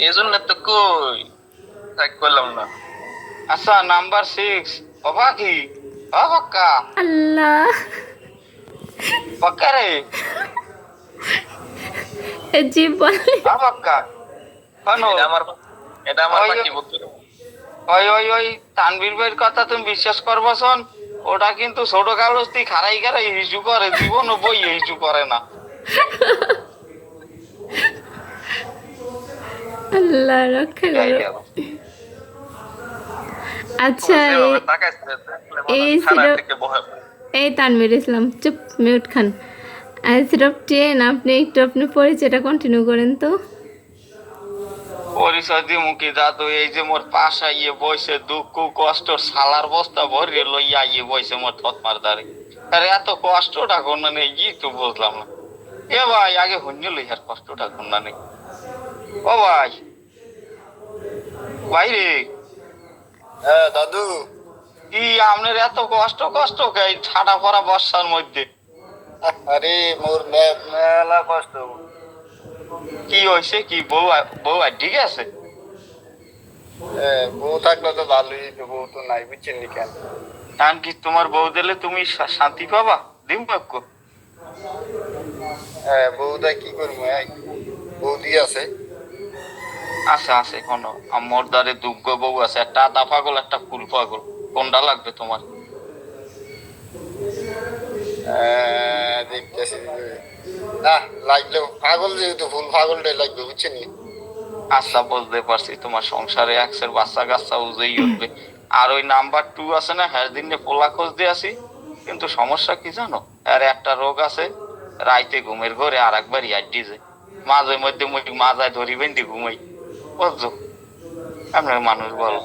এই জন্য তো কই তাই করলাম না। আচ্ছা নাম্বার 6 বাবা কি পাক্কা আল্লাহ, পাক্কা রে জি বলে। পাক্কা শোনো এটা আমার পাখি বলতে ওই ওই ওই তানভীর ভাইয়ের কথা তুমি বিশ্বাস করবা শোন, ওটা কিন্তু ছোট কালস্তি খারাই খারাই হিসু করে, জীবন বই হিসু করে না। আল্লাহ রক্ষা এটাই করো। গেল। আচ্ছা, এই ছিল, এই তানভীর ইসলাম, চুপ, মিউট খান। সিরাপ 10, আপনি একটু আপনার পরিচয়টা কন্টিনিউ করেন তো। পরিচয় দিমু কি দাদু, এই যে মোর পাশা ইয়ে বইছে দুঃখ কষ্ট সালার বস্তা ভরিয়ে লইয়া ইয়ে বইছে মোর থতমার দাঁড়ে। আরে এত কষ্টটা কোন নেই ই তো বুঝলাম না। এ ভাই আগে হন্য লই আর কষ্টটা কোন নেই। ও ভাই ভাই রে, হ্যাঁ দাদু। কি আপনার এত কষ্ট কষ্ট কে এই ঠাডা পড়া বর্ষার মধ্যে? আরে মোর মেলা কষ্ট। কি হয়েছে, কি বউ বউ আর ঠিক আছে? বউ থাকলে তো ভালোই হইতো, বউ তো নাই, বুঝছেন নি কেন? কারণ কি তোমার বউ দিলে তুমি শান্তি পাবা দিম বাক্য? বউটা কি করবো, বৌদি আছে। আছে আছে, কোনো আমার দ্বারে দুগ্গ বউ আছে, একটা আদা পাগল একটা ফুল পাগল, কোনটা লাগবে তোমার? দেখতেছি না, লাগলেও পাগল যেহেতু ফুল পাগলটাই লাগবে, বুঝছেন নি? আচ্ছা বুঝতে পারছি, তোমার সংসারে একসের বাচ্চা কাচ্চা উজেই উঠবে। আর ওই নাম্বার 2 আছে না, হ্যাঁ দিনে পোলা খোঁজ দিয়ে আসি, কিন্তু সমস্যা কি জানো, আর একটা রোগ আছে, রাইতে ঘুমের ঘরে আর একবার ইয়াড্ডি যায়, মাঝে মধ্যে মাজায় ধরি বেঁধে ঘুমাই, বুঝছো? আপনার মানুষ বলো।